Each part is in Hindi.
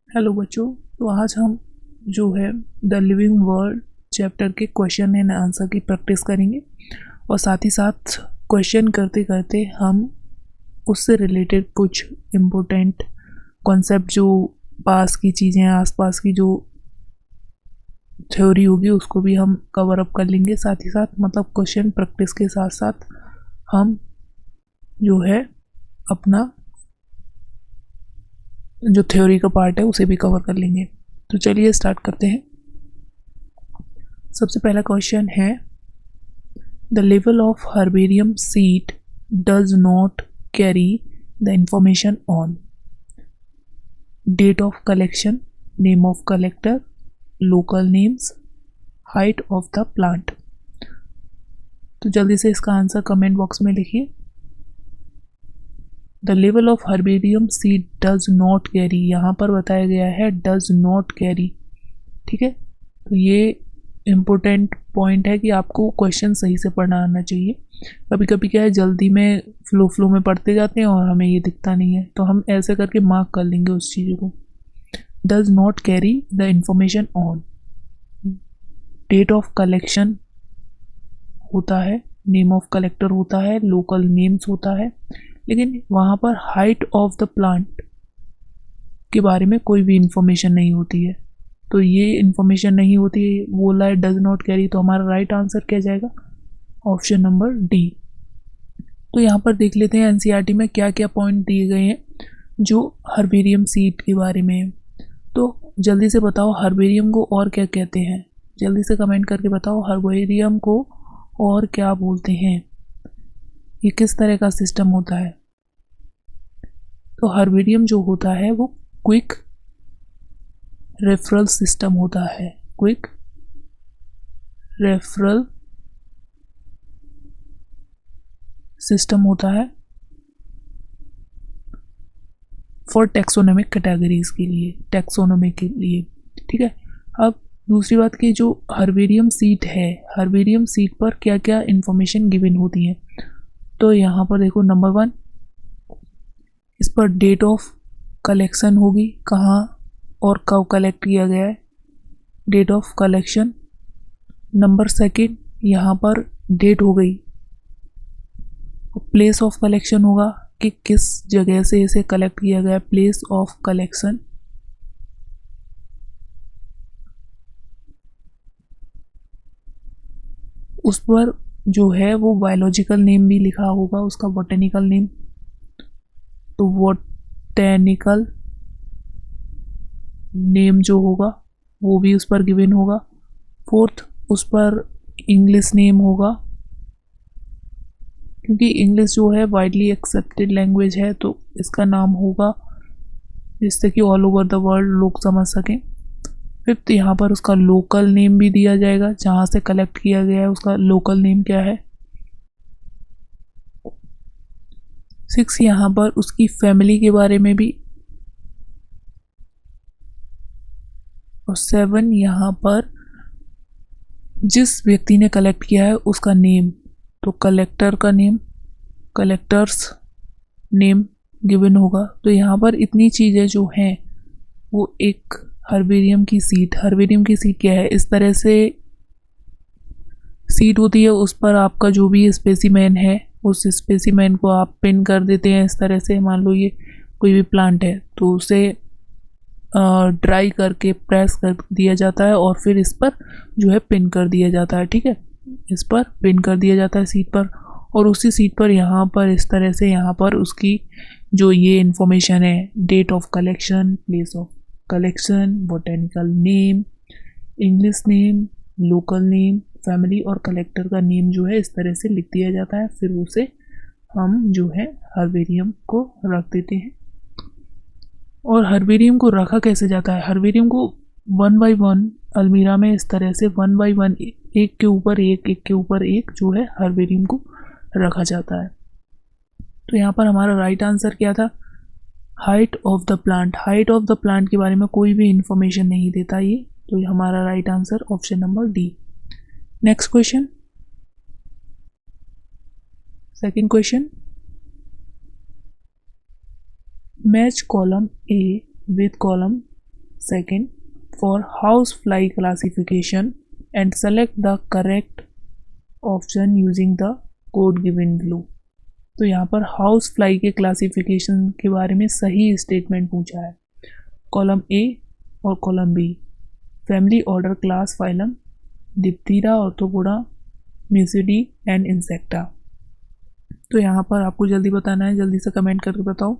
हेलो बच्चों। तो आज हम जो है द लिविंग वर्ल्ड चैप्टर के क्वेश्चन एंड आंसर की प्रैक्टिस करेंगे और साथ ही साथ क्वेश्चन करते करते हम उससे रिलेटेड कुछ इम्पोर्टेंट कॉन्सेप्ट जो पास की चीज़ें आसपास की जो थ्योरी होगी उसको भी हम कवर अप कर लेंगे। साथ ही साथ मतलब क्वेश्चन प्रैक्टिस के साथ साथ हम जो है अपना जो थ्योरी का पार्ट है उसे भी कवर कर लेंगे। तो चलिए स्टार्ट करते हैं। सबसे पहला क्वेश्चन है द लेवल of herbarium sheet does not carry the information on date of collection, name of collector, local names, height of the plant. तो जल्दी से इसका आंसर कमेंट बॉक्स में लिखिए। द लेवल of herbarium sheet does not carry, यहाँ पर बताया गया है डज नॉट कैरी। ठीक है, तो ये इम्पोर्टेंट पॉइंट है कि आपको क्वेश्चन सही से पढ़ना आना चाहिए। कभी कभी क्या है, जल्दी में फ्लो में पढ़ते जाते हैं और हमें ये दिखता नहीं है, तो हम ऐसे करके मार्क कर लेंगे उस चीज़ को। Does not carry the information on date of collection होता है, नेम ऑफ कलेक्टर होता है, लोकल नेम्स होता है, लेकिन वहाँ पर हाइट ऑफ द प्लांट के बारे में कोई भी इंफॉर्मेशन नहीं होती है। तो ये इन्फॉर्मेशन नहीं होती, बोला है डज नॉट कैरी, तो हमारा राइट आंसर क्या जाएगा? Option number D. तो यहाँ पर देख लेते हैं एनसीईआरटी में क्या क्या पॉइंट दिए गए हैं जो हर्बेरियम सीड के बारे में है। तो जल्दी से बताओ हर्बेरियम को और क्या कहते हैं, जल्दी से कमेंट करके बताओ हर्बेरियम को और क्या बोलते हैं, ये किस तरह का सिस्टम होता है। तो हर्बेरियम जो होता है वो क्विक रेफरल सिस्टम होता है, क्विक रेफरल सिस्टम होता है फॉर टेक्सोनोमिक कैटेगरीज के लिए, टेक्सोनोमी के लिए। ठीक है, अब दूसरी बात की जो हर्बेरियम सीट है, हर्बेरियम सीट पर क्या क्या इंफॉर्मेशन गिवन होती है। तो यहाँ पर देखो नंबर 1, इस पर डेट ऑफ कलेक्शन होगी, कहाँ और कब कलेक्ट किया गया है, डेट ऑफ कलेक्शन। नंबर 2 यहाँ पर डेट हो गई, प्लेस ऑफ कलेक्शन होगा कि किस जगह से इसे कलेक्ट किया गया, प्लेस ऑफ कलेक्शन। उस पर जो है वो बायोलॉजिकल नेम भी लिखा होगा, उसका बोटेनिकल नेम, तो बोटेनिकल नेम जो होगा वो भी उस पर गिवन होगा। 4, उस पर इंग्लिश नेम होगा, क्योंकि इंग्लिश जो है वाइडली एक्सेप्टेड लैंग्वेज है तो इसका नाम होगा जिससे कि ऑल ओवर द वर्ल्ड लोग समझ सकें। 5, यहाँ पर उसका लोकल नेम भी दिया जाएगा, जहाँ से कलेक्ट किया गया है उसका लोकल नेम क्या है। 6, यहाँ पर उसकी फैमिली के बारे में भी। और 7, यहाँ पर जिस व्यक्ति ने कलेक्ट किया है उसका नेम, तो कलेक्टर का नेम, कलेक्टर्स नेम गिवन होगा। तो यहाँ पर इतनी चीज़ें जो हैं वो एक हर्बेरियम की सीट, हर्बेरियम की सीट क्या है, इस तरह से सीट होती है, उस पर आपका जो भी स्पेसिमेन है उस स्पेसिमेन को आप पिन कर देते हैं इस तरह से। मान लो ये कोई भी प्लांट है तो उसे ड्राई करके प्रेस कर दिया जाता है और फिर इस पर जो है पिन कर दिया जाता है। ठीक है, इस पर पिन कर दिया जाता है सीट पर, और उसी सीट पर यहाँ पर इस तरह से यहाँ पर उसकी जो ये इन्फॉर्मेशन है, date of collection, place of collection, botanical name, English name, local name, family और कलेक्टर का नेम जो है इस तरह से लिख दिया जाता है। फिर उसे हम जो है हर्बेरियम को रख देते हैं। और हर्बेरियम को रखा कैसे जाता है, हर्बेरियम को 1 बाय 1 अलमीरा में इस तरह से 1 बाय 1 एक के ऊपर एक, एक के ऊपर एक जो है हर्बेरियम को रखा जाता है। तो यहाँ पर हमारा राइट आंसर क्या था? Height of the plant. Height of the plant के बारे में कोई भी इंफॉर्मेशन नहीं देता ये, तो हमारा right answer option number D. Next question, second question, match column A with column Second, for housefly classification and select the correct option using the code given below. तो यहाँ पर हाउस फ्लाई के क्लासिफिकेशन के बारे में सही स्टेटमेंट पूछा है। कॉलम ए और column B, family, order, class, phylum, Diptera, Arthropoda, Muscidae and Insecta. तो यहाँ पर आपको जल्दी बताना है, जल्दी से कमेंट करके बताओ।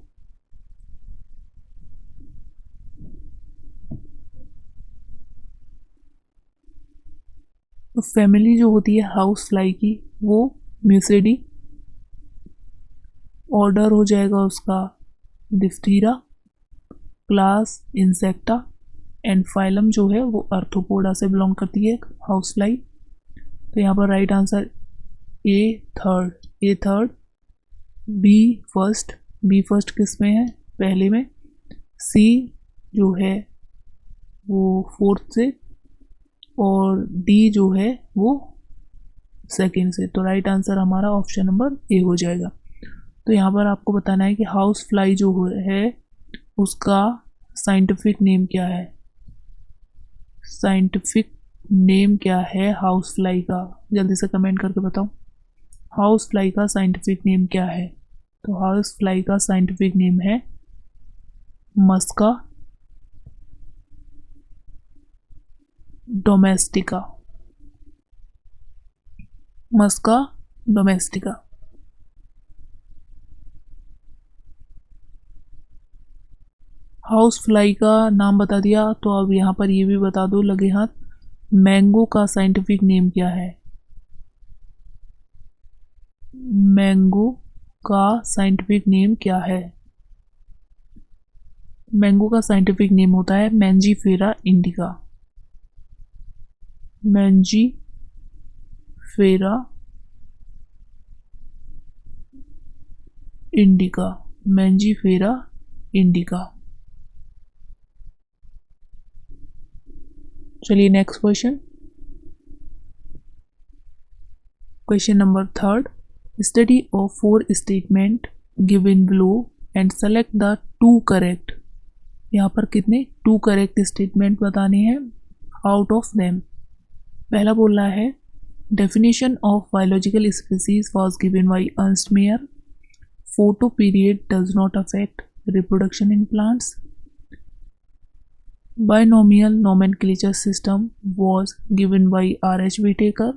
तो फैमिली जो होती है हाउस फ्लाई की वो म्यूसिडी, ऑर्डर हो जाएगा उसका डिप्थीरा, क्लास इंसेक्टा एंड फाइलम जो है वो आर्थ्रोपोडा से बिलोंग करती है हाउस फ्लाई। तो यहाँ पर right answer A third, B first किस में है, पहले में, सी जो है वो फोर्थ से, और डी जो है वो सेकंड से। तो राइट आंसर हमारा ऑप्शन नंबर ए हो जाएगा। तो यहाँ पर आपको बताना है कि हाउस फ्लाई जो है उसका साइंटिफिक नेम क्या है, साइंटिफिक नेम क्या है हाउस फ्लाई का, जल्दी से कमेंट करके बताओ। हाउस फ्लाई का साइंटिफिक नेम क्या है? तो हाउस फ्लाई का साइंटिफिक नेम है मस्का डोमेस्टिका, मस्का डोमेस्टिका। हाउस फ्लाई का नाम बता दिया, तो अब यहाँ पर ये भी बता दो लगे हाथ, मैंगो का साइंटिफिक नेम क्या है? मैंगो का साइंटिफिक नेम क्या है? मैंगो का साइंटिफिक नेम होता है Mangifera indica, Mangifera indica, Mangifera indica. चलिए next question number third, study of 4 statement given below and select the 2 correct. यहाँ पर कितने 2 करेक्ट स्टेटमेंट बताने हैं आउट ऑफ देम। पहला बोल रहा है definition of biological species was given by Ernst Mayr, photo period does not affect reproduction in plants, binomial nomenclature system was given by R.H. Whitaker,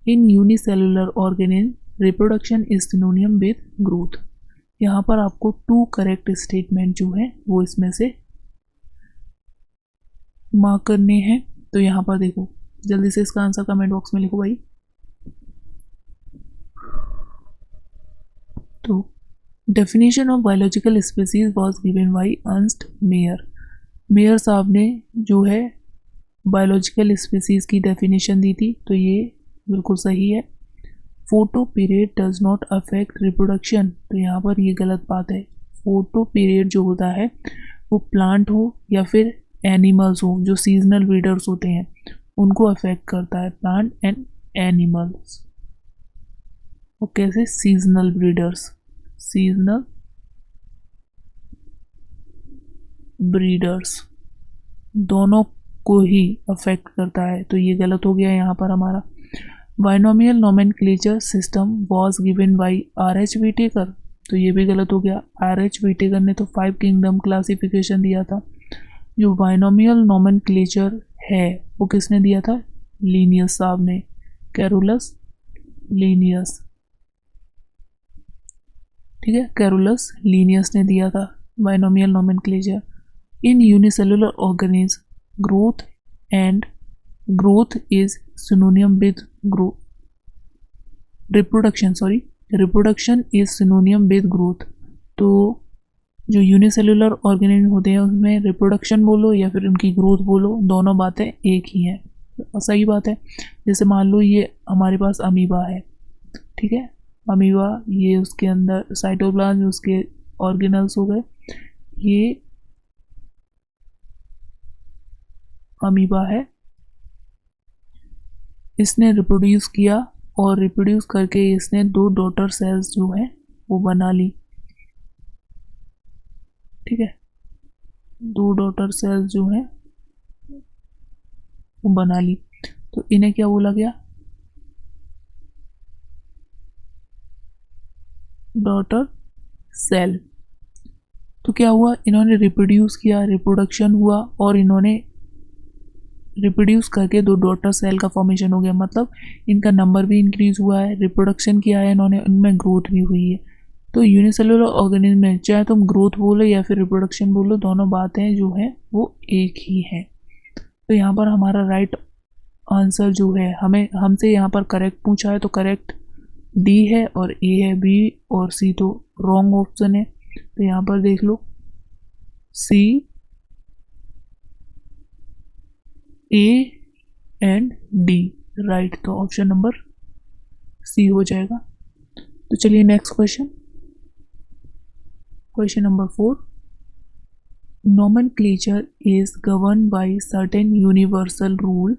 in unicellular organism reproduction is synonym with growth। यहाँ पर आपको 2 करेक्ट स्टेटमेंट जो है वो इसमें से मार्क करने हैं। तो यहाँ पर देखो, जल्दी से इसका आंसर कमेंट बॉक्स में लिखो भाई। तो definition of biological species was given by Ernst Mayr, mayor साहब ने जो है बायोलॉजिकल स्पीसीज की डेफिनेशन दी थी, तो ये बिल्कुल सही है। Photo period does not affect reproduction, तो यहाँ पर ये गलत बात है। फोटो पीरियड जो होता है वो प्लांट हो या फिर एनिमल्स हो, जो सीजनल ब्रीडर्स होते हैं उनको अफेक्ट करता है, प्लांट एंड एनिमल्स। और कैसे? सीजनल ब्रीडर्स, सीजनल ब्रीडर्स दोनों को ही अफेक्ट करता है, तो ये गलत हो गया यहाँ पर हमारा। Binomial nomenclature system was given by R.H. Whittaker, तो ये भी गलत हो गया। R.H. व्हिटेकर ने तो 5 किंगडम क्लासिफिकेशन दिया था। जो बाइनोमियल नोमेनक्लेचर है वो किसने दिया था? लीनियस साहब ने, कैरोलस लीनियस, ठीक है, कैरोलस लीनियस ने दिया था binomial nomenclature. In unicellular organisms, growth is synonym with growth. Reproduction is synonym with growth। तो जो यूनिसेलुलर ऑर्गेनिज्म होते हैं उसमें रिप्रोडक्शन बोलो या फिर उनकी ग्रोथ बोलो, दोनों बातें एक ही हैं। सही बात है। जैसे मान लो ये हमारे पास अमीबा है, ठीक है, अमीबा, ये उसके अंदर साइटोप्लाज्म, उसके ऑर्गेनल्स हो गए, ये अमीबा है, इसने रिप्रोड्यूस किया और रिप्रोड्यूस करके इसने 2 डॉटर सेल्स जो है वो बना ली, ठीक है, दो डॉटर सेल्स जो हैं वो बना ली, तो इन्हें क्या बोला गया, डॉटर सेल। तो क्या हुआ, इन्होंने रिप्रोड्यूस किया, रिप्रोडक्शन हुआ और इन्होंने रिप्रोड्यूस करके दो डॉटर सेल का फॉर्मेशन हो गया, मतलब इनका नंबर भी इंक्रीज हुआ है, रिप्रोडक्शन किया है इन्होंने, उनमें ग्रोथ भी हुई है। तो यूनिसेलुलर ऑर्गेनिज्म में चाहे तुम ग्रोथ बोलो या फिर रिप्रोडक्शन बोलो, दोनों बातें जो है वो एक ही है। तो यहाँ पर हमारा राइट आंसर जो है, हमें हमसे यहाँ पर करेक्ट पूछा है तो करेक्ट डी है और ए है, बी और सी तो रॉन्ग ऑप्शन है। तो यहाँ पर देख लो सी, ए एंड डी राइट, तो ऑप्शन नंबर सी हो जाएगा। तो चलिए next question, question number 4, nomenclature is governed by certain universal rule,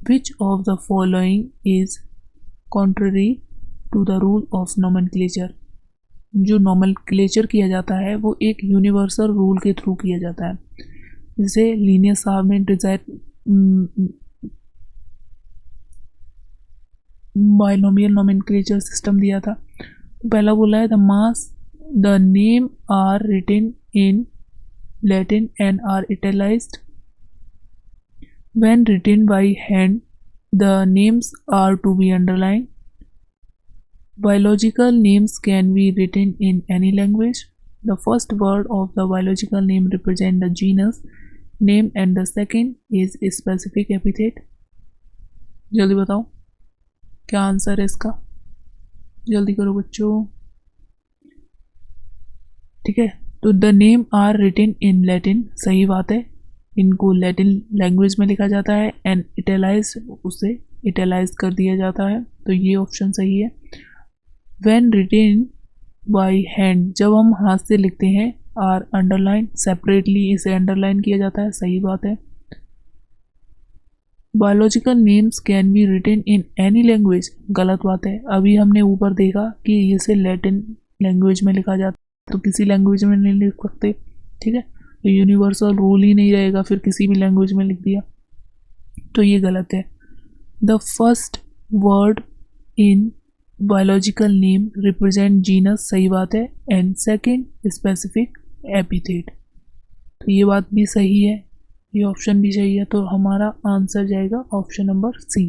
which of the following is contrary to the rule of nomenclature। जो nomenclature किया जाता है वो एक यूनिवर्सल रूल के थ्रू किया जाता है। जैसे लीनियस साहब ने डिजाइन बाइनोमियल नोमेनक्लेचर सिस्टम दिया था। पहला बोला है the name are written in Latin and are italicized when written by hand, the names are to be underline. Biological names can be written in any language. The first word of the biological name represents the genus name and the second is a specific epithet। जल्दी बताओ क्या आंसर है इसका, जल्दी करो बच्चों। ठीक है, तो the name are written in Latin, सही बात है, इनको लैटिन लैंग्वेज में लिखा जाता है, एंड इटैलाइज, उसे इटैलाइज कर दिया जाता है, तो ये ऑप्शन सही है। व्हेन रिटेन बाय हैंड, जब हम हाथ से लिखते हैं, आर अंडरलाइन, सेपरेटली इसे अंडरलाइन किया जाता है, सही बात है। Biological names can be written in any language, गलत बात है। अभी हमने ऊपर देखा कि इसे लैटिन लैंग्वेज में लिखा जाता है, तो किसी लैंग्वेज में नहीं लिख सकते। ठीक है, तो यूनिवर्सल रूल ही नहीं रहेगा, फिर किसी भी लैंग्वेज में लिख दिया, तो ये गलत है। The first word in biological name represent genus, सही बात है, एंड सेकंड स्पेसिफिक एपिथेट, तो ये बात भी सही है, ये ऑप्शन भी सही है, तो हमारा आंसर जाएगा ऑप्शन नंबर सी।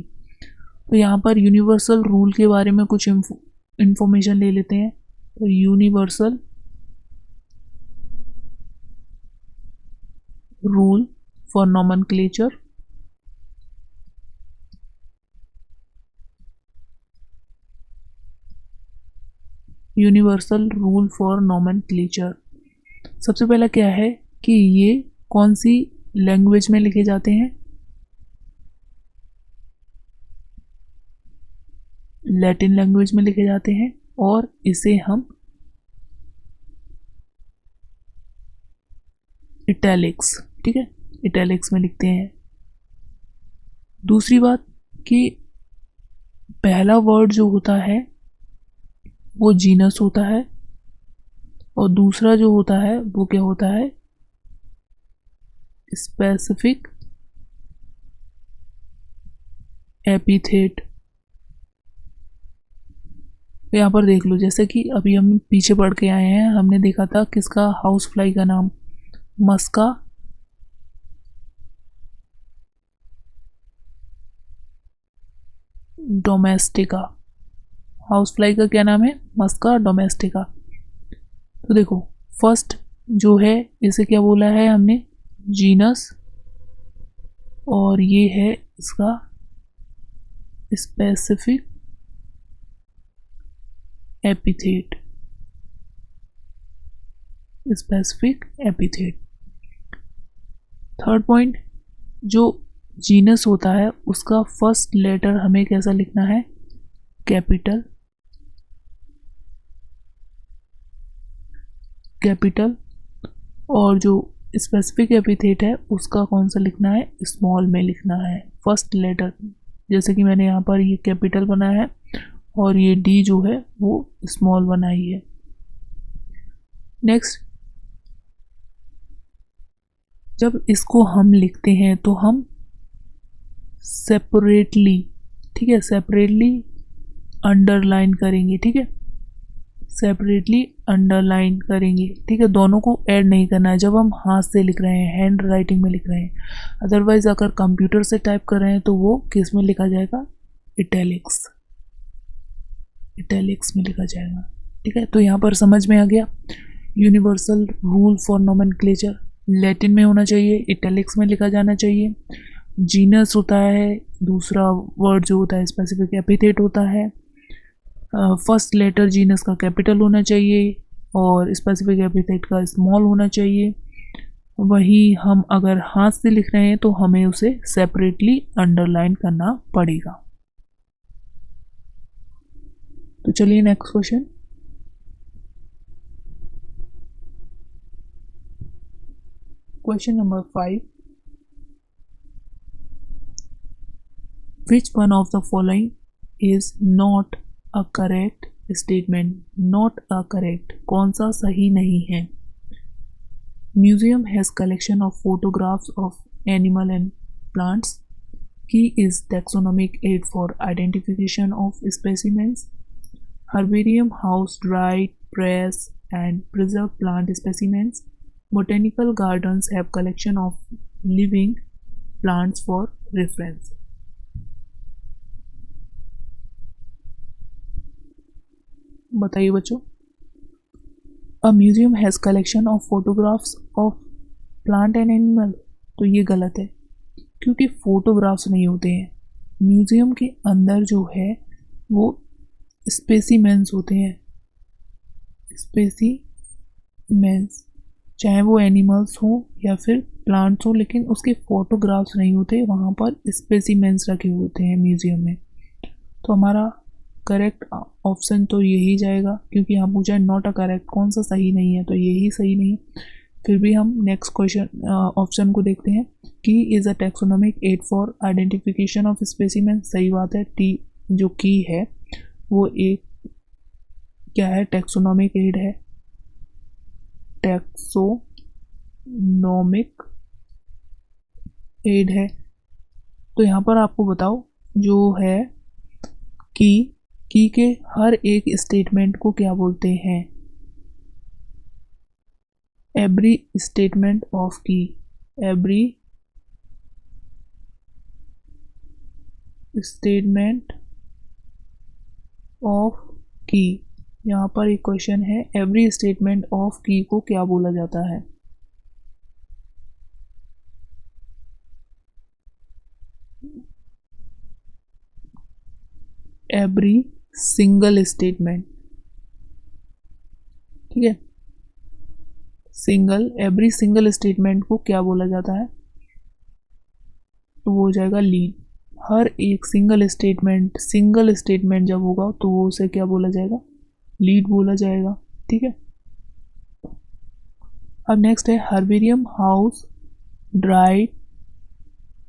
तो यहाँ पर यूनिवर्सल रूल के बारे में कुछ इंफॉर्मेशन ले लेते हैं। तो universal rule for nomenclature, universal rule for nomenclature, सबसे पहला क्या है कि ये कौन सी लैंग्वेज में लिखे जाते हैं, लैटिन लैंग्वेज में लिखे जाते हैं, और इसे हम इटैलिक्स, ठीक है, इटैलिक्स में लिखते हैं। दूसरी बात कि पहला वर्ड जो होता है वो जीनस होता है, और दूसरा जो होता है वो क्या होता है, स्पेसिफिक एपिथेट। यहाँ पर देख लो, जैसे कि अभी हम पीछे पढ़ के आए हैं, हमने देखा था किसका, हाउस फ्लाई का नाम मस्का डोमेस्टिका, हाउस फ्लाई का क्या नाम है, मस्का डोमेस्टिका। तो देखो फर्स्ट जो है इसे क्या बोला है हमने, जीनस, और ये है इसका specific epithet, specific epithet. Third point, जो जीनस होता है उसका फर्स्ट लेटर हमें कैसा लिखना है, कैपिटल, कैपिटल, और जो स्पेसिफिक एपिथेट है उसका कौन सा लिखना है, स्मॉल में लिखना है, फर्स्ट लेटर। जैसे कि मैंने यहाँ पर ये कैपिटल बनाया है और ये डी जो है वो स्मॉल बनाई है। नेक्स्ट, जब इसको हम लिखते हैं तो हम सेपरेटली, ठीक है, सेपरेटली अंडरलाइन करेंगे, ठीक है, सेपरेटली अंडरलाइन करेंगे, ठीक है, दोनों को ऐड नहीं करना है जब हम हाथ से लिख रहे हैं, हैंड राइटिंग में लिख रहे हैं। अदरवाइज अगर कंप्यूटर से टाइप कर रहे हैं तो वो किस में लिखा जाएगा, इटैलिक्स, इटैलिक्स में लिखा जाएगा, ठीक है। तो यहाँ पर समझ में आ गया, universal rule for nomenclature Latin में होना चाहिए, इटैलिक्स में लिखा जाना चाहिए। जीनस होता है, दूसरा वर्ड जो होता है स्पेसिफिक एपिथेट होता है। फर्स्ट लेटर जीनस का कैपिटल होना चाहिए और स्पेसिफिक एपिथेट का स्मॉल होना चाहिए। वही हम अगर हाथ से लिख रहे हैं तो हमें उसे सेपरेटली अंडरलाइन करना पड़ेगा। तो चलिए next question. Question number 5, which one of the following is not a correct statement, not a correct, कौन सा सही नहीं है। Museum has collection of photographs of animal and plants, key is taxonomic aid for identification of specimens. Herbarium house dry, press and preserve plant specimens. Botanical gardens have collection of living plants for reference. बताइए बच्चों। A museum has collection of photographs of plant and animal, तो ये गलत है क्योंकि फोटोग्राफ्स नहीं होते हैं। म्यूजियम के अंदर जो है वो स्पेसिमेंस होते हैं, स्पेसिमेंस, चाहे वो एनिमल्स हो या फिर प्लांट्स हो, लेकिन उसके फोटोग्राफ्स नहीं होते, वहाँ पर स्पेसिमेंस रखे होते हैं म्यूजियम में। तो हमारा करेक्ट ऑप्शन तो यही जाएगा, क्योंकि यहाँ पूछा है नॉट अ करेक्ट, कौन सा सही नहीं है, तो यही सही नहीं है। फिर भी हम नेक्स्ट क्वेश्चन ऑप्शन को देखते हैं। Key is a taxonomic aid for identification of specimen, सही बात है। टी जो की है वो एक क्या है, टैक्सोनॉमिक एड है, टैक्सोनॉमिक एड है। तो यहाँ पर आपको बताओ जो है की के हर एक स्टेटमेंट को क्या बोलते हैं, एवरी स्टेटमेंट ऑफ की, एवरी स्टेटमेंट ऑफ की, यहाँ पर एक क्वेश्चन है, एवरी स्टेटमेंट ऑफ की को क्या बोला जाता है। एवरी सिंगल स्टेटमेंट, ठीक है, सिंगल, एवरी सिंगल स्टेटमेंट को क्या बोला जाता है, तो वो हो जाएगा लीड। हर एक सिंगल स्टेटमेंट जब होगा तो वो उसे क्या बोला जाएगा, लीड बोला जाएगा, ठीक है। अब नेक्स्ट है herbarium house dry,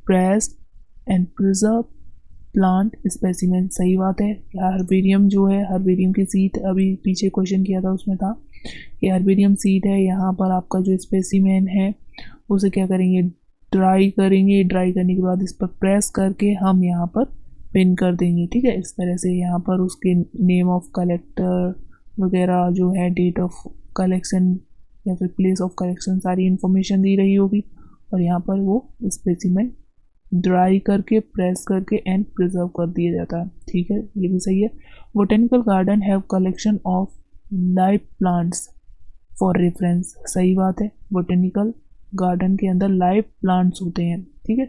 pressed and preserve plant specimen, सही बात है। हर्बेरियम जो है, हर्बेरियम की सीट, अभी पीछे क्वेश्चन किया था उसमें था ये हर्बेरियम सीट है। यहाँ पर आपका जो स्पेसिमेन है उसे क्या करेंगे, ड्राई करेंगे, ड्राई करने के बाद इस पर प्रेस करके हम यहाँ पर पिन कर देंगे, ठीक है। इस तरह से यहाँ पर उसके नेम ऑफ कलेक्टर वगैरह जो है, डेट ऑफ कलेक्शन या फिर प्लेस ऑफ कलेक्शन, सारी इन्फॉर्मेशन दी रही होगी, और यहाँ पर वो स्पेसिमेन ड्राई करके, प्रेस करके एंड प्रिजर्व कर दिया जाता है, ठीक है, ये भी सही है। Botanical garden have collection of live plants for reference, सही बात है। बोटेनिकल गार्डन के अंदर लाइव प्लांट्स होते हैं, ठीक है,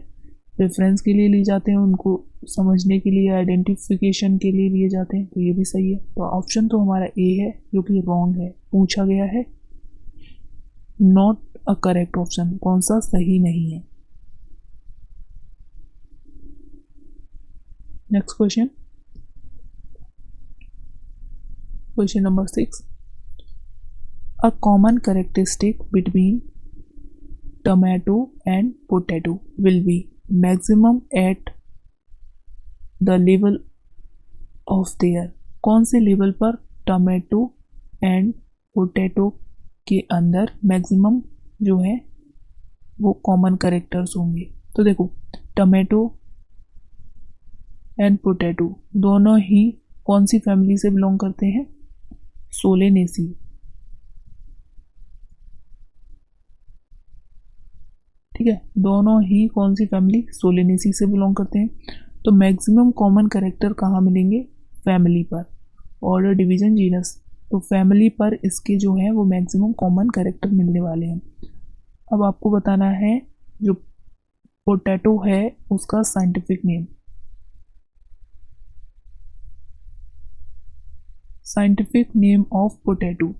रेफरेंस के लिए लिए जाते हैं, उनको समझने के लिए, आइडेंटिफिकेशन के लिए लिए जाते हैं, तो ये भी सही है। तो ऑप्शन तो हमारा ए है जो कि रॉन्ग है, पूछा गया है नॉट अ करेक्ट ऑप्शन, कौन सा सही नहीं है। Next question, question number 6, a common characteristic between tomato and potato will be maximum at the level of their, कौन से लेवल पर टमाटो एंड पोटैटो के अंदर मैक्सिमम जो है वो कॉमन कैरेक्टर्स होंगे। तो देखो, टमेटो एंड पोटैटो दोनों ही कौन सी फैमिली से बिलोंग करते हैं? सोलेनेसी। ठीक है, दोनों ही कौन सी फैमिली? सोलेनेसी से बिलोंग करते हैं। तो मैक्सिमम कॉमन कैरेक्टर कहाँ मिलेंगे? फैमिली पर। ऑर्डर, डिवीजन, जीनस, तो फैमिली पर इसके जो है वो मैक्सिमम कॉमन कैरेक्टर मिलने वाले हैं। अब आपको बताना है जो पोटैटो है उसका scientific name. Scientific name of potato.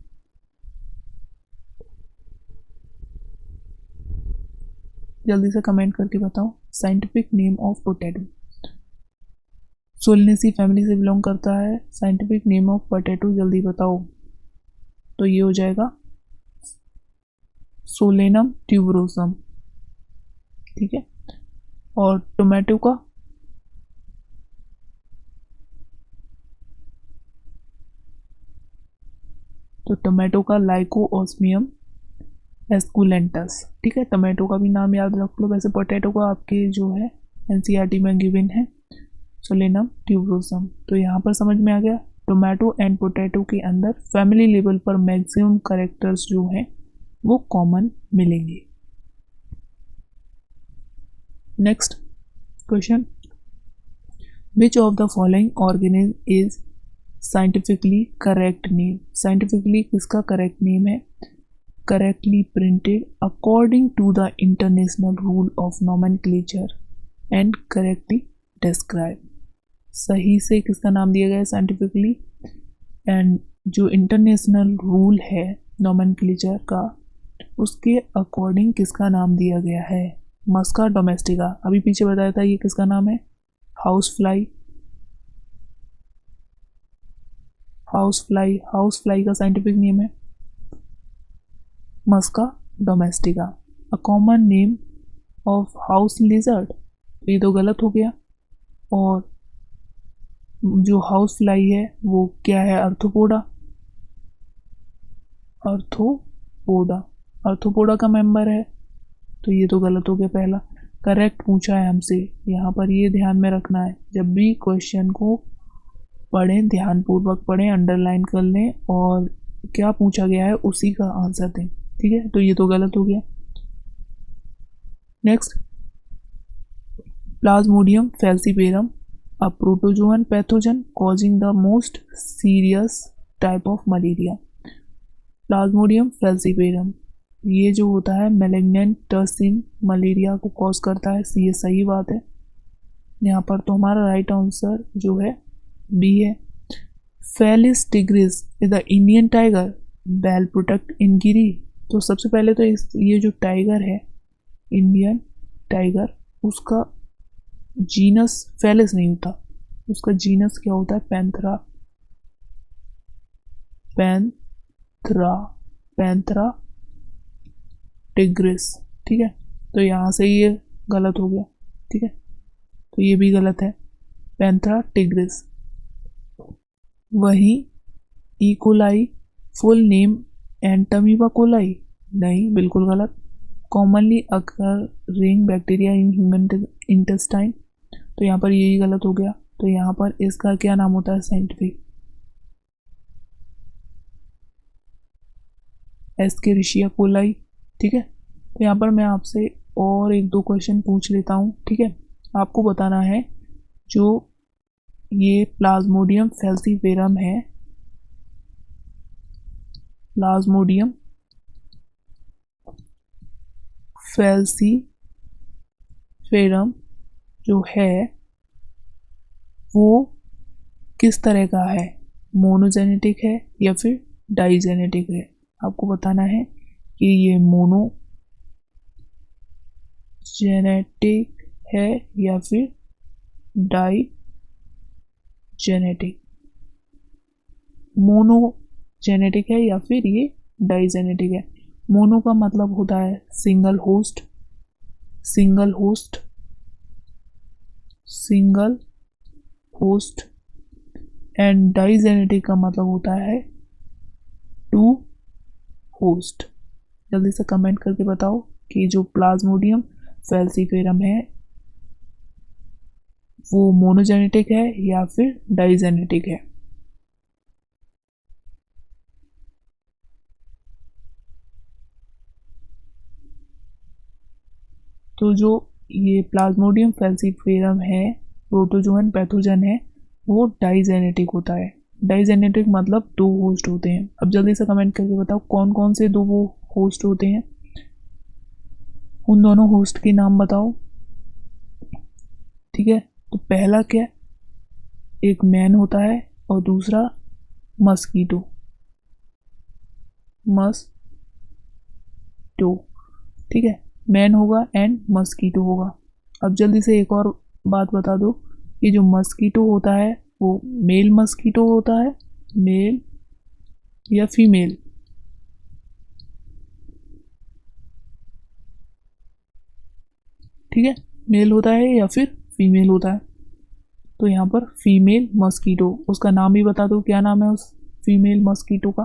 जल्दी से कमेंट करके बताओ scientific name of potato. Solanaceae family से बिलोंग करता है, साइंटिफिक नेम ऑफ पोटैटो जल्दी बताओ। तो ये हो जाएगा सोलेनम ट्यूबरोसम। ठीक है, और टोमेटो का? तो टोमेटो का लाइकोओस्मियम एस्कुलेंटस। ठीक है, टोमेटो का भी नाम याद रख लो। वैसे पोटैटो का आपके जो है एनसीईआरटी में गिवन है सोलेनम ट्यूबरोसम। तो यहाँ पर समझ में आ गया, टोमेटो एंड पोटैटो के अंदर फैमिली लेवल पर मैक्सिमम कैरेक्टर्स जो हैं वो कॉमन मिलेंगे। Next question, which of the following organism is scientifically correct name? Scientifically किसका करेक्ट नेम है? Correctly printed according to the international rule of nomenclature and correctly describe. सही से किसका नाम दिया गया है साइंटिफिकली, एंड जो इंटरनेशनल रूल है नॉमेनक्लेचर का उसके अकॉर्डिंग किसका नाम दिया गया है? मस्का डोमेस्टिका, अभी पीछे बताया था ये किसका नाम है? House fly. House fly, house fly का साइंटिफिक नेम है Musca domestica. A common name of house lizard, ये तो गलत हो गया। और जो हाउस फ्लाई है वो क्या है? अर्थोपोडा। अर्थोपोडा, अर्थोपोडा का मेंबर है, तो ये तो गलत हो गया पहला। करेक्ट पूछा है हमसे, यहाँ पर ये ध्यान में रखना है, जब भी क्वेश्चन को पढ़ें ध्यानपूर्वक पढ़ें, अंडरलाइन कर लें और क्या पूछा गया है उसी का आंसर दें। ठीक है, तो ये तो गलत हो गया। Next, Plasmodium falciparum a protozoan pathogen causing the most serious type of malaria. Plasmodium falciparum ये जो होता है मैलिग्नेंट टर्सिन मलेरिया को कॉज करता है। ये सही बात है, यहाँ पर तो हमारा राइट आंसर जो है बी है। Felis tigris is the Indian tiger well protect in Gir. तो सबसे पहले तो ये जो टाइगर है इंडियन टाइगर, उसका जीनस फेलिस नहीं होता, उसका जीनस क्या होता है? पैंथरा। Panthera, Panthera tigris. ठीक है, तो यहाँ से ये गलत हो गया। ठीक है, तो ये भी गलत है, पैंथरा टिग्रिस। वही E coli full name Entamoeba coli, नहीं बिल्कुल गलत। Commonly occurring bacteria in human intestine, तो यहाँ पर यही गलत हो गया। तो यहाँ पर इसका क्या नाम होता है साइंटिफिक? एस्केरिशिया कोलाई। ठीक है, तो यहाँ पर मैं आपसे और एक दो क्वेश्चन पूछ लेता हूँ। ठीक है, आपको बताना है जो ये प्लाज्मोडियम फैल्सीपेरम है, प्लाज्मोडियम फैल्सीपेरम जो है वो किस तरह का है? मोनोजेनेटिक है या फिर डाइजेनेटिक है? आपको बताना है कि ये मोनो जेनेटिक है या फिर डाई जेनेटिक। मोनो जेनेटिक है या फिर ये डाइजेनेटिक है। मोनो का मतलब होता है single host, single host, single host, and digenetic का मतलब होता है टू होस्ट। जल्दी से कमेंट करके बताओ कि जो प्लाज्मोडियम फैल्सीफेरम है वो मोनोजेनेटिक है या फिर डाइजेनेटिक है। तो जो ये प्लाज्मोडियम फैल्सीफेरम है, प्रोटोजोअन पैथोजन है, वो डाइजेनेटिक होता है। डाइजेनेटिक मतलब दो होस्ट होते हैं। अब जल्दी से कमेंट करके बताओ कौन कौन से दो वो होस्ट होते हैं, उन दोनों होस्ट के नाम बताओ। ठीक है, तो पहला क्या, एक मैन होता है और दूसरा मस्कीटो। मस्टो, ठीक है, मैन होगा एंड मस्कीटो होगा। अब जल्दी से एक और बात बता दो कि जो मस्कीटो होता है वो मेल मस्कीटो होता है, मेल या फीमेल। ठीक है, मेल होता है या फिर फीमेल होता है। तो यहाँ पर फीमेल मस्कीटो, उसका नाम भी बता दो, क्या नाम है उस फीमेल मस्कीटो का।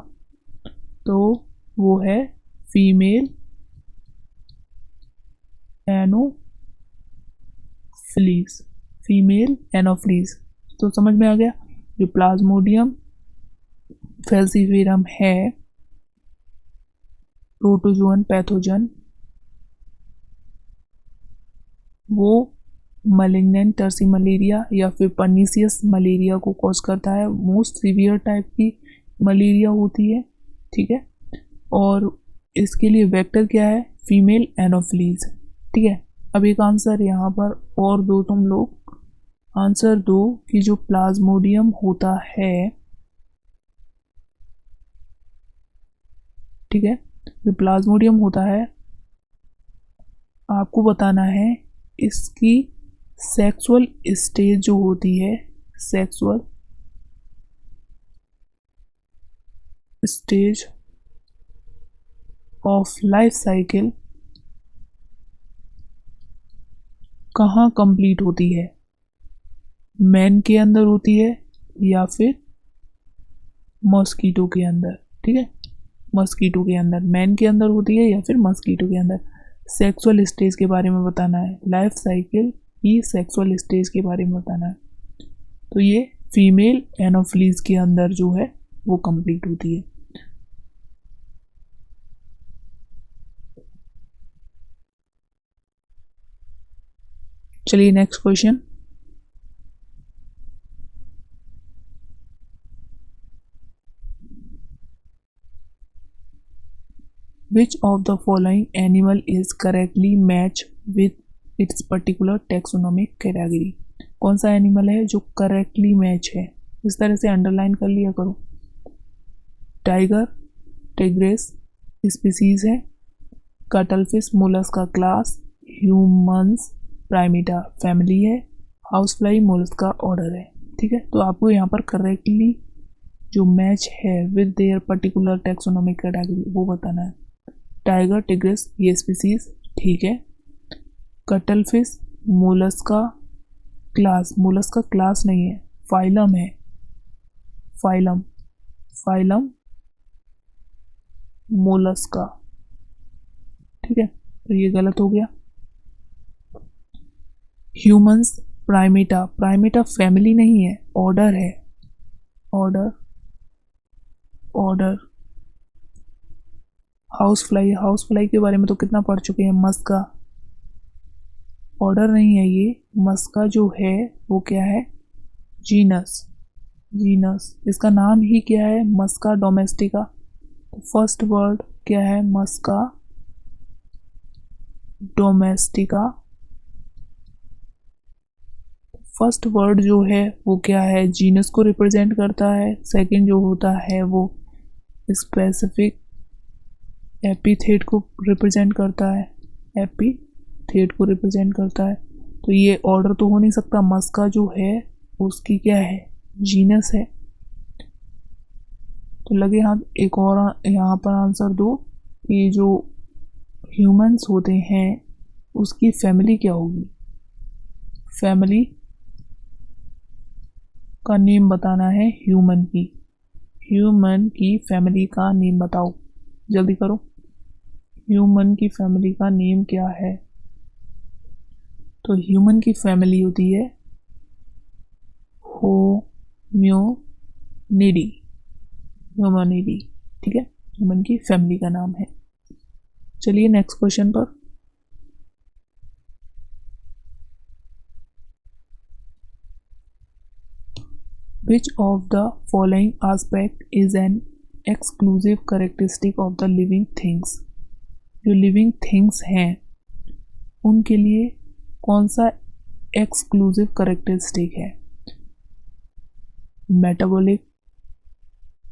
तो वो है फीमेल एनोफ्लीस, फीमेल एनोफ्लीस। तो समझ में आ गया, जो प्लाज्मोडियम फैल्सीफेरम है प्रोटोजोअन पैथोजन, वो मलिग्नेंट टर्सी मलेरिया या फिर पर्नीसियस मलेरिया को कॉज करता है। मोस्ट सीवियर टाइप की मलेरिया होती है। ठीक है, और इसके लिए वेक्टर क्या है, फीमेल एनोफ्लीज। ठीक है, अब एक आंसर यहाँ पर और दो तुम लोग, आंसर दो कि जो प्लाज्मोडियम होता है, ठीक है, जो प्लाज्मोडियम होता है आपको बताना है इसकी सेक्सुअल स्टेज जो होती है, sexual stage of life cycle कहाँ कंप्लीट होती है, मैन के अंदर होती है या फिर मॉस्कीटो के अंदर। ठीक है, मॉस्कीटो के अंदर, मैन के अंदर होती है या फिर मॉस्कीटो के अंदर। सेक्सुअल स्टेज के बारे में बताना है, लाइफ साइकिल की सेक्सुअल स्टेज के बारे में बताना है। तो ये फीमेल एनोफ्लीज के अंदर जो है वो कंप्लीट होती है। चलिए next question. Which of the following animal is correctly matched with its particular taxonomic category? कौन सा एनिमल है जो करेक्टली मैच है, इस तरह से अंडरलाइन कर लिया करो। टाइगर टिग्रेस स्पीसीज है, cuttlefish Mollusca class, humans Primata family है, हाउस फ्लाई मोलस्का ऑर्डर है। ठीक है, तो आपको यहाँ पर करेक्टली जो मैच है with their particular taxonomic category वो बताना है। टाइगर टिग्रिस ये स्पीसीज, ठीक है। Cuttlefish Mollusca class, Mollusca class नहीं है, फाइलम है, फाइलम, फाइलम मोलस्का। ठीक है, तो ये गलत हो गया। ह्यूमंस प्राइमेटा, प्राइमेटा फैमिली नहीं है, ऑर्डर है, order, order. House fly, house fly के बारे में तो कितना पढ़ चुके हैं, मस्का, ऑर्डर नहीं है ये, मस्का जो है वो क्या है, जीनस, जीनस, इसका नाम ही क्या है, मस्का डोमेस्टिका। फर्स्ट वर्ड क्या है, मस्का डोमेस्टिका। फर्स्ट वर्ड जो है वो क्या है, जीनस को रिप्रेजेंट करता है। सेकंड जो होता है वो स्पेसिफिक एपिथेट को रिप्रेजेंट करता है, एपिथेट को रिप्रेजेंट करता है। तो ये ऑर्डर तो हो नहीं सकता, मस्का जो है उसकी क्या है, जीनस है। तो लगे हाथ एक और यहाँ पर आंसर दो कि जो ह्यूमंस होते हैं उसकी फैमिली क्या होगी, फैमिली का नेम बताना है ह्यूमन की, ह्यूमन की फैमिली का नेम बताओ, जल्दी करो। ह्यूमन की फैमिली का नेम क्या है? तो ह्यूमन की फैमिली होती है होम्योनिडी, ह्यूमनिडी। ठीक है, ह्यूमन की फैमिली का नाम है। चलिए नेक्स्ट क्वेश्चन पर। Which of the following aspect is an exclusive characteristic of the living things? जो लिविंग थिंग्स हैं उनके लिए कौन सा एक्सक्लूसिव करेक्टरिस्टिक है?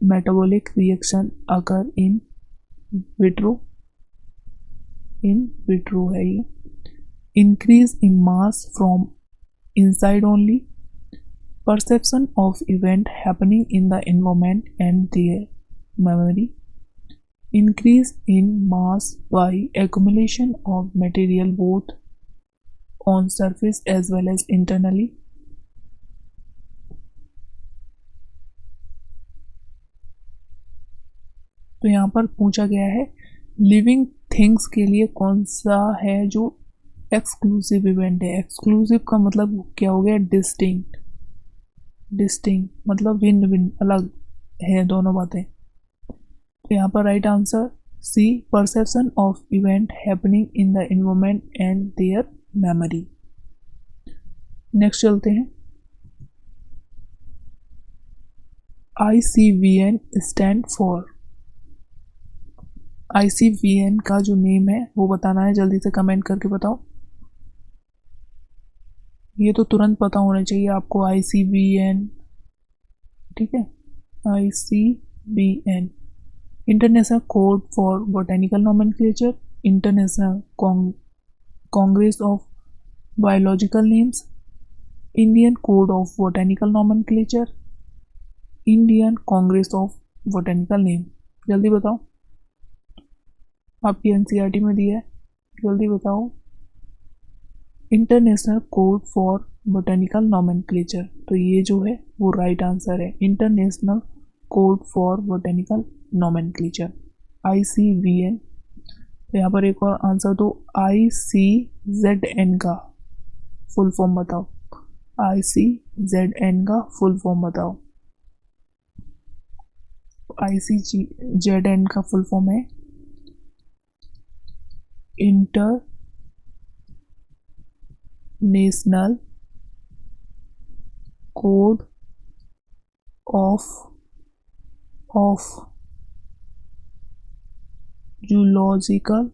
मेटाबॉलिक रिएक्शन अगर इन विट्रो, है ये। Increase in mass from inside only, perception of event happening in the environment and their memory, increase in mass by accumulation of material both on surface as well as internally। तो यहाँ पर पूछा गया है लिविंग थिंग्स के लिए कौन सा है जो एक्सक्लूसिव इवेंट है। एक्सक्लूसिव का मतलब क्या हो गया? डिस्टिंक्ट मतलब भिन्न भिन्न, अलग है दोनों बातें। तो यहाँ पर right answer C, perception of event happening in the environment and their memory. Next चलते हैं। ICVN stand for. ICVN का जो नेम है वो बताना है, जल्दी से कमेंट करके बताओ। ये तो तुरंत पता होना चाहिए आपको। ICVN, ठीक है, ICVN international code for botanical nomenclature, international Congress of biological names, Indian code of botanical nomenclature, Indian Congress of botanical name. जल्दी बताओ, आपकी NCERT में दिया है, जल्दी बताओ। International code for botanical nomenclature, तो ये जो है वो राइट आंसर है, international code for botanical nomenclature, ICVN। तो यहाँ पर एक और आंसर दो, ICZN का फुल फॉर्म बताओ। ICZN का फुल फॉर्म बताओ। ICZN का फुल फॉर्म है international code of zoological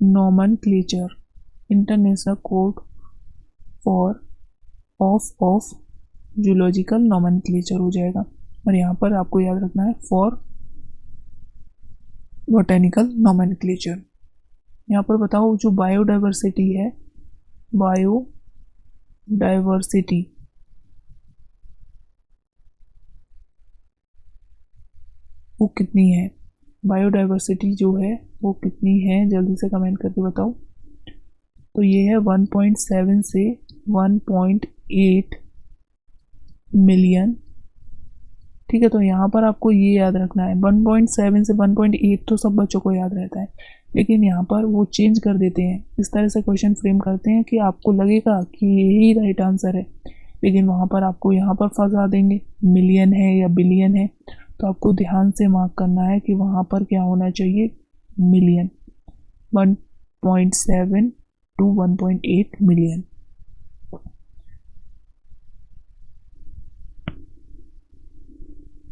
nomenclature, international code for of zoological nomenclature हो जाएगा। और यहाँ पर आपको याद रखना है फॉर बोटेनिकल नॉमेनक्लेचर। यहाँ पर बताओ जो बायोडाइवर्सिटी है, बायोडाइवर्सिटी वो कितनी है? बायोडाइवर्सिटी जो है वो कितनी है, जल्दी से कमेंट करके बताओ। तो ये है 1.7 से 1.8 मिलियन। ठीक है, तो यहाँ पर आपको ये याद रखना है 1.7 से 1.8 तो सब बच्चों को याद रहता है, लेकिन यहाँ पर वो चेंज कर देते हैं, इस तरह से क्वेश्चन फ्रेम करते हैं कि आपको लगेगा कि यही राइट आंसर है, लेकिन वहाँ पर आपको यहाँ पर फंसा देंगे मिलियन है या बिलियन है। तो आपको ध्यान से मार्क करना है कि वहाँ पर क्या होना चाहिए, मिलियन, 1.7 to 1.8 मिलियन।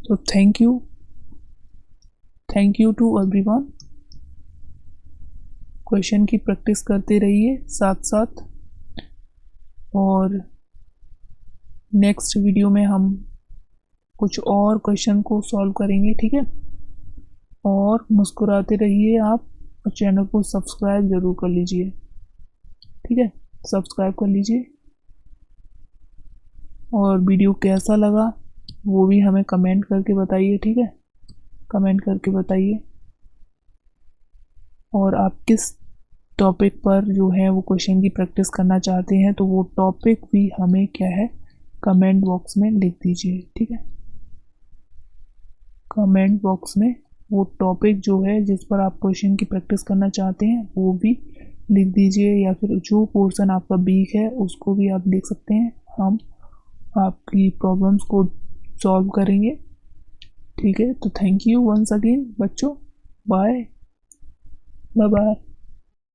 तो thank you to everyone. Question की प्रैक्टिस करते रहिए साथ साथ, और नेक्स्ट वीडियो में हम कुछ और क्वेश्चन को सॉल्व करेंगे। ठीक है, और मुस्कुराते रहिए आप, और चैनल को सब्सक्राइब ज़रूर कर लीजिए। ठीक है, सब्सक्राइब कर लीजिए, और वीडियो कैसा लगा वो भी हमें कमेंट करके बताइए। ठीक है, कमेंट करके बताइए, और आप किस टॉपिक पर जो है वो क्वेश्चन की प्रैक्टिस करना चाहते हैं तो वो टॉपिक भी हमें क्या है, कमेंट बॉक्स में लिख दीजिए। ठीक है, कमेंट बॉक्स में वो टॉपिक जो है जिस पर आप क्वेश्चन की प्रैक्टिस करना चाहते हैं वो भी लिख दीजिए, या फिर जो पोर्शन आपका वीक है उसको भी आप लिख सकते हैं। हम आपकी प्रॉब्लम्स को सॉल्व करेंगे। ठीक है, तो थैंक यू वंस अगेन बच्चों। Bye bye bye.